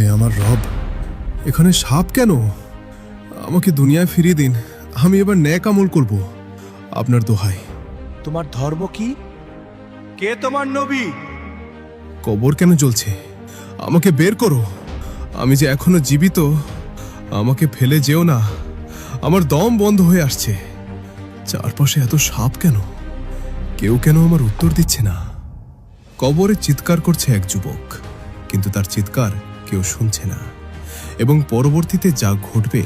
হে আমার রব, এখানে সাপ কেন? আমাকে দুনিয়ায় ফিরিয়ে দিন। আমি এবার ন্যাক আমল করব। আপনার দোহাই। তোমার ধর্ম কি? কে তোমার নবী? কবর কেন জ্বলছে? আমাকে বের করো। আমি যে এখনো জীবিত। আমাকে ফেলে যেও না। আমার দম বন্ধ হয়ে আসছে। চারপাশে এত সাপ কেন? কেউ কেন আমার উত্তর দিচ্ছে না? কবরে চিৎকার করছে এক যুবক, কিন্তু তার চিৎকার কেউ শুনছে না। এবং পরবর্তীতে যা ঘটবে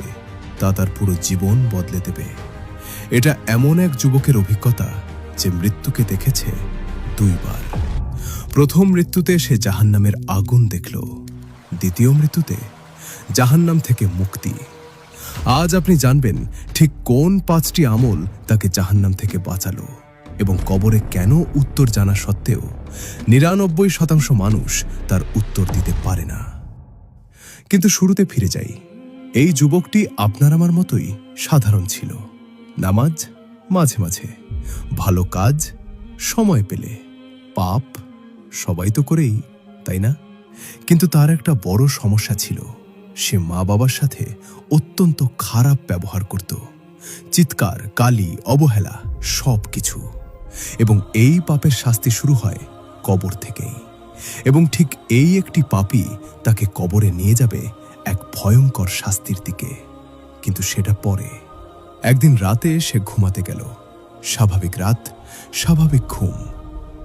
তা তার পুরো জীবন বদলে দেবে। এটা এমন এক যুবকের অভিজ্ঞতা যে মৃত্যুকে দেখেছে দুইবার। প্রথম মৃত্যুতে সে জাহান্নামের আগুন দেখল, দ্বিতীয় মৃত্যুতে জাহান্নাম থেকে মুক্তি। আজ আপনি জানবেন ঠিক কোন 5টি আমল তাকে জাহান্নাম থেকে বাঁচালো এবং কবরে কেন উত্তর জানা সত্ত্বেও 99% মানুষ তার উত্তর দিতে পারে না। কিন্তু শুরুতে ফিরে যাই। এই যুবকটি আপনার আমার মতোই সাধারণ ছিল। নামাজ মাঝে মাঝে, ভালো কাজ সময় পেলে, পাপ সবাই তো করেই, তাই না? কিন্তু তার একটা বড় সমস্যা ছিল। সে মা বাবার সাথে অত্যন্ত খারাপ ব্যবহার করত। চিৎকার, গালি, অবহেলা সব কিছু। এবং এই পাপের শাস্তি শুরু হয় কবর থেকেই। এবং ঠিক এই একটি পাপই তাকে কবরে নিয়ে যাবে এক ভয়ঙ্কর শাস্তির দিকে। কিন্তু সেটা পরে। একদিন রাতে সে ঘুমাতে গেল। স্বাভাবিক রাত, স্বাভাবিক ঘুম।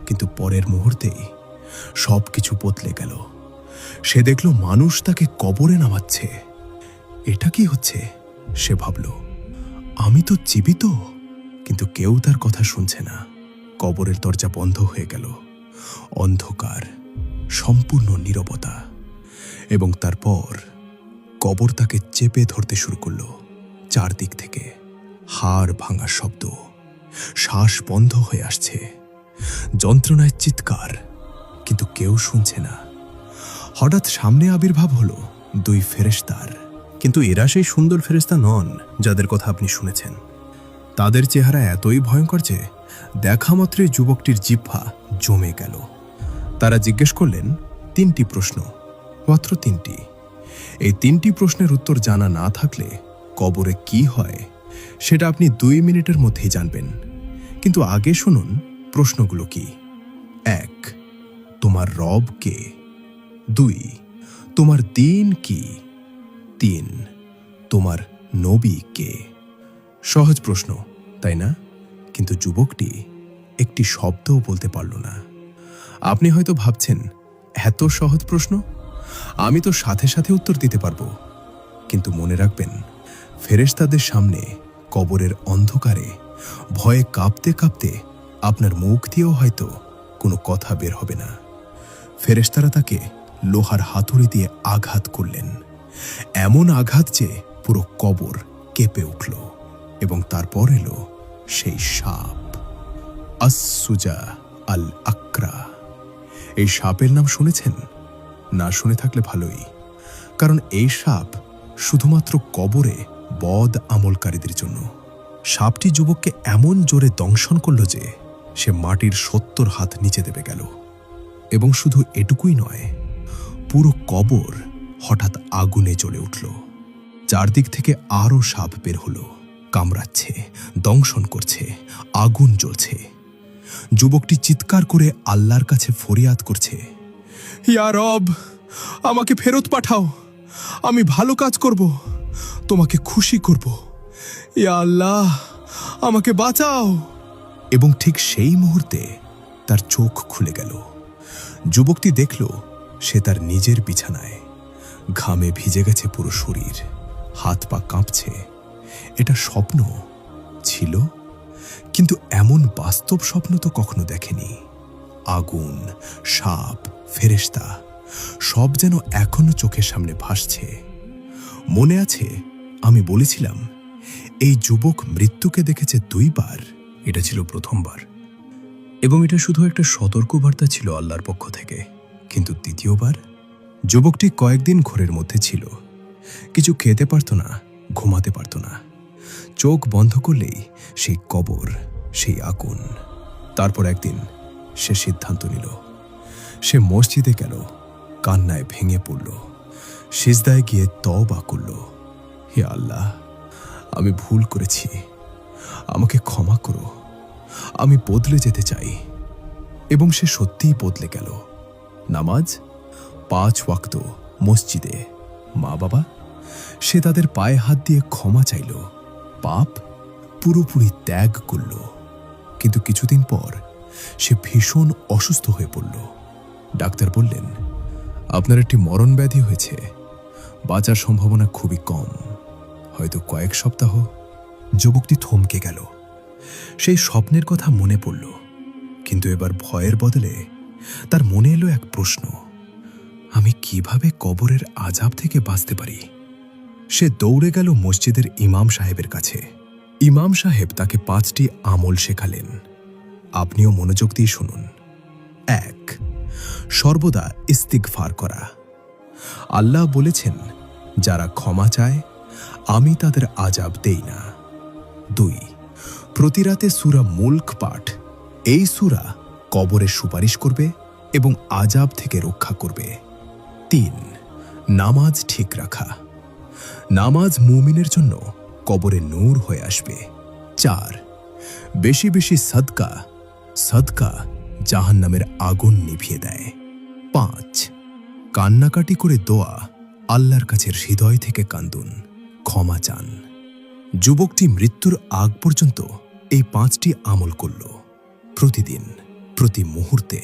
কিন্তু পরের মুহূর্তেই সবকিছু বদলে গেল। সে দেখল মানুষ তাকে কবরে নামাচ্ছে। এটা কি হচ্ছে? সে ভাবল, আমি তো জীবিত। কিন্তু কেউ তার কথা শুনছে না। কবরের দরজা বন্ধ হয়ে গেল। অন্ধকার, সম্পূর্ণ নীরবতা। এবং তারপর কবর তাকে চেপে ধরতে শুরু করল। চারদিক থেকে হাড় ভাঙা শব্দ, শ্বাস বন্ধ হয়ে আসছে, যন্ত্রণায় চিৎকার, কিন্তু কেউ শুনছে না। হঠাৎ সামনে আবির্ভাব হলো 2 ফেরেশতার। কিন্তু এরা সেই সুন্দর ফেরেশতা নন যাদের কথা আপনি শুনেছেন। তাদের চেহারা এতই ভয়ঙ্কর যে দেখা মাত্রই যুবকটির জিহ্বা জমে গেল। তারা জিজ্ঞেস করলেন 3টি প্রশ্ন, মাত্র 3টি। এই 3টি প্রশ্নের উত্তর জানা না থাকলে কবরে কি হয় সেটা আপনি 2 মিনিটের মধ্যেই জানবেন। কিন্তু আগে শুনুন প্রশ্নগুলো কি। 1. তোমার রব কে? 2. তোমার দিন কি? 3. তোমার নবী কে? সহজ প্রশ্ন, তাই না? কিন্তু যুবকটি একটি শব্দও বলতে পারল না। আপনি হয়তো ভাবছেন, এত সহজ প্রশ্ন, আমি তো সাথে সাথে উত্তর দিতে পারবো। কিন্তু মনে রাখবেন, ফেরেশতাদের সামনে কবরের অন্ধকারে ভয়ে কাঁপতে কাঁপতে আপনার মুখ দিয়েও হয়তো কোনো কথা বের হবে না। ফেরেশতারা তাকে লোহার হাতুড়ি দিয়ে আঘাত করলেন। এমন আঘাত যে পুরো কবর কেঁপে উঠল। এবং তারপর এলো সেই সাপ, আস-সুজা আল আকরা। এই সাপের নাম শুনেছেন? না শুনে থাকলে ভালোই, কারণ এই সাপ শুধুমাত্র কবরে বদ আমলকারীদের জন্য। সাপটি যুবককে এমন জোরে দংশন করল যে সে মাটির 70 হাত নিচে দেবে গেল। এবং শুধু এটুকুই নয়, পুরো কবর হঠাৎ আগুনে জ্বলে উঠল। চারদিক থেকে আরো সাপ বের হলো, কামড়াচ্ছে, দংশন করছে, আগুন জ্বলছে। যুবকটি চিৎকার করে আল্লাহর কাছে ফরিয়াদ করছে, ইয়া রব, আমাকে ফেরত পাঠাও। আমি ভালো কাজ করব, তোমাকে খুশি করব। ইয়া আল্লাহ, আমাকে বাঁচাও। এবং ঠিক সেই মুহূর্তে তার চোখ খুলে গেল। যুবকটি দেখল সে তার নিজের বিছানায়। ঘামে ভিজে গেছে পুরো শরীর, হাত পা কাঁপছে। এটা স্বপ্ন ছিল, কিন্তু এমন বাস্তব স্বপ্ন তো কখনো দেখেনি। আগুন, সাপ, ফেরেশতা সব যেন এখনো চোখের সামনে ভাসছে। মনে আছে আমি বলেছিলাম এই যুবক মৃত্যুকে দেখেছে 2 বার। এটা ছিল প্রথমবার, এবং এটা শুধু একটা সতর্কবার্তা ছিল আল্লাহর পক্ষ থেকে। কিন্তু দ্বিতীয়বার, যুবকটি কয়েকদিন ঘোরের মধ্যে ছিল। কিছু খেতে পারত না, ঘুমাতে পারত না। চোখ বন্ধ করলেই সেই কবর, সেই আগুন। তারপর একদিন সে সিদ্ধান্ত নিল। সে মসজিদে গেল, কান্নায় ভেঙে পড়ল। সিজদায় গিয়ে তওবা করল, হে আল্লাহ, আমি ভুল করেছি, আমাকে ক্ষমা করো, আমি বদলে যেতে চাই। এবং সে সত্যিই বদলে গেল। নামাজ 5 ওয়াক্ত মসজিদে, মা বাবা, সে তাদের পায়ে হাত দিয়ে ক্ষমা চাইল, পাপ পুরোপুরি ত্যাগ করল। কিন্তু কিছুদিন পর সে ভীষণ অসুস্থ হয়ে পড়ল। ডাক্তার বললেন, আপনার একটি মরণ ব্যাধি হয়েছে, বাঁচার সম্ভাবনা খুবই কম, হয়তো কয়েক সপ্তাহ। যুবকটি থমকে গেল। সেই স্বপ্নের কথা মনে পড়ল, কিন্তু এবার ভয়ের বদলে তার মনে এলো এক প্রশ্ন, আমি কিভাবে কবরের আযাব থেকে বাঁচতে পারি? সে দৌড়ে গেল মসজিদের ইমাম সাহেবের কাছে। ইমাম সাহেব তাকে 5টি আমল শেখালেন। আপনিও মনোযোগ দিয়ে শুনুন। 1. সর্বদা ইস্তিগফার করা। আল্লাহ বলেছেন, যারা ক্ষমা চায় আমি তাদের আযাব দেই না। 2. প্রতি রাতে সূরা মুলক পাঠ। এই সূরা কবরে সুপারিশ করবে এবং আযাব থেকে রক্ষা করবে। 3. নামাজ ঠিক রাখা। নামাজ মুমিনের জন্য কবরে নূর হয়ে আসবে। 4. বেশি বেশি সাদকা। সাদকা জাহান্নামের আগুন নিভিয়ে দেয়। 5. কান্নাকাটি করে দোয়া, আল্লাহর কাছে হৃদয় থেকে কান্দুন, ক্ষমা চান। যুবকটি মৃত্যুর আগ পর্যন্ত এই 5টি আমল করল, প্রতিদিন, প্রতি মুহূর্তে।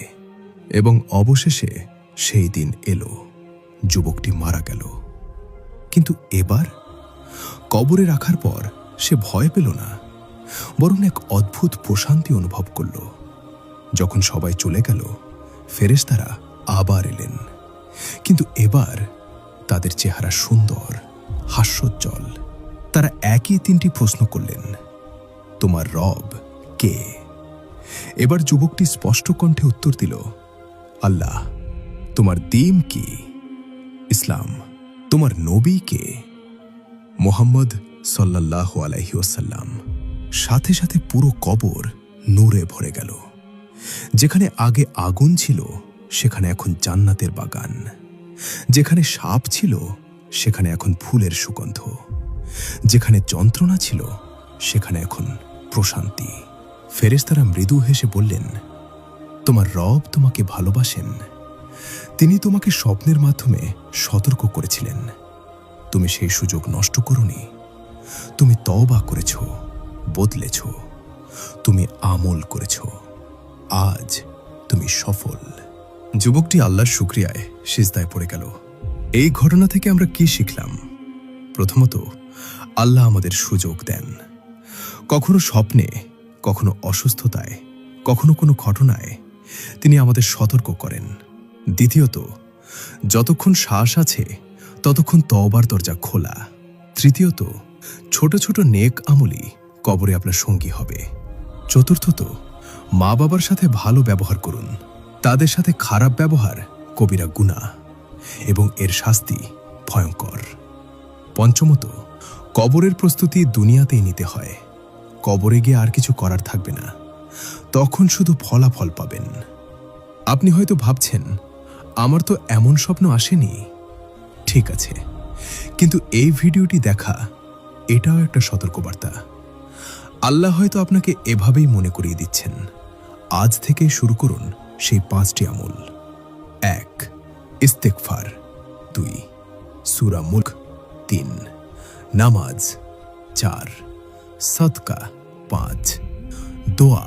এবং অবশেষে সেই দিন এলো, যুবকটি মারা গেল। কিন্তু এবার কবরে রাখার পর সে ভয় পেল না, বরং এক অদ্ভুত প্রশান্তি অনুভব করল। যখন সবাই চলে গেল, ফেরেশতারা আবার এলেন, কিন্তু এবার তাদের চেহারা সুন্দর, হাস্যোজ্জ্বল। তারা একই 3টি প্রশ্ন করলেন, তোমার রব কে? এবার যুবকটি স্পষ্ট কণ্ঠে উত্তর দিল, আল্লাহ। তোমার দ্বীন কি? ইসলাম। তোমার নবী কে? মুহাম্মদ সাল্লাল্লাহু আলাইহি ওয়াসাল্লাম। সাথে সাথে পুরো কবর নূরে ভরে গেল। যেখানে আগে আগুন ছিল সেখানে এখন জান্নাতের বাগান। যেখানে সাপ ছিল সেখানে এখন ফুলের সুগন্ধ। যেখানে যন্ত্রণা ছিল সেখানে এখন প্রশান্তি। ফেরেশতারা মৃদু হেসে বললেন, তোমার রব তোমাকে ভালোবাসেন। তিনি তোমাকে স্বপ্নের মাধ্যমে সতর্ক করেছিলেন। তুমি সেই সুযোগ নষ্ট করোনি। তুমি তওবা করেছ, বদলেছ, তুমি আমল করেছ। আজ তুমি সফল। যুবকটি আল্লাহর শুকরিয়ায় সিজদায় পড়ে গেল। এই ঘটনা থেকে আমরা কি শিখলাম? প্রথমত, আল্লাহ আমাদের সুযোগ দেন। কখনো স্বপ্নে, কখনো অসুস্থতায়, কখনো কোনো ঘটনায় তিনি আমাদের সতর্ক করেন। দ্বিতীয়ত, যতক্ষণ শ্বাস আছে ততক্ষণ তওবার দরজা খোলা। তৃতীয়ত, ছোট ছোট নেক আমলই কবরে আপনার সঙ্গী হবে। চতুর্থত, মা বাবার সাথে ভালো ব্যবহার করুন। তাদের সাথে খারাপ ব্যবহার কবিরা গুনাহ এবং এর শাস্তি ভয়ঙ্কর। পঞ্চমত, কবরের প্রস্তুতি দুনিয়াতেই নিতে হয়। কবরে গিয়ে আর কিছু করার থাকবে না, তখন শুধু ফলাফল পাবেন। আপনি হয়তো ভাবছেন, আমার তো এমন স্বপ্ন আসেনি। ঠিক আছে, কিন্তু এই ভিডিওটি দেখা এটাও একটা সতর্কবার্তা। আল্লাহ হয়তো আপনাকে এভাবেই মনে করিয়ে দিচ্ছেন, আজ থেকে শুরু করুন সেই 5টি আমল। 1. ইস্তেগফার। 2. সূরা মুলক। 3. নামাজ। 4. সাদকা। 5. দোয়া।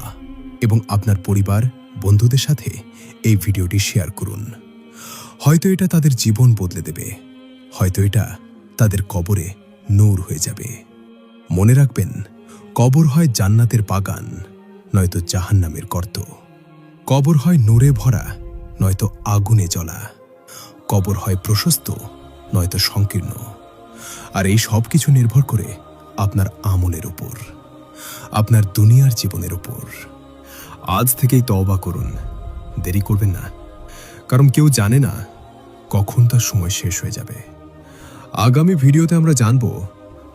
এবং আপনার পরিবার, বন্ধুদের সাথে এই ভিডিওটি শেয়ার করুন। হয়তো এটা তাদের জীবন বদলে দেবে, হয়তো এটা তাদের কবরে নূর হয়ে যাবে। মনে রাখবেন, কবর হয় জান্নাতের বাগান, নয়তো জাহান্নামের গর্ত। কবর হয় নূরে ভরা, নয়তো আগুনে জ্বলা। কবর হয় প্রশস্ত, নয়তো সংকীর্ণ। আর এই সব কিছু নির্ভর করে আপনার আমলের উপর, আপনার দুনিয়ার জীবনের উপর। আজ থেকেই তওবা করুন, দেরি করবেন না, কারণ কেউ জানে না কখন তার সময় শেষ হয়ে যাবে। আগামী ভিডিওতে আমরা জানব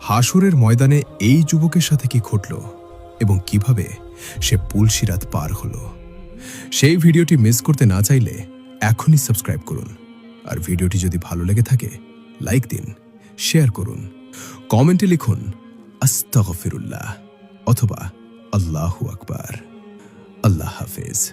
হাসরের ময়দানে এই যুবকের সাথে কি ঘটল এবং কিভাবে সে পুলসিরাত পার হলো। সেই ভিডিওটি মিস করতে না চাইলে এখনই সাবস্ক্রাইব করুন। আর ভিডিওটি যদি ভালো লেগে থাকে লাইক দিন, শেয়ার করুন, কমেন্টে লিখুন আস্তাগফিরুল্লাহ অথবা আল্লাহু আকবার। আল্লাহ হাফেজ।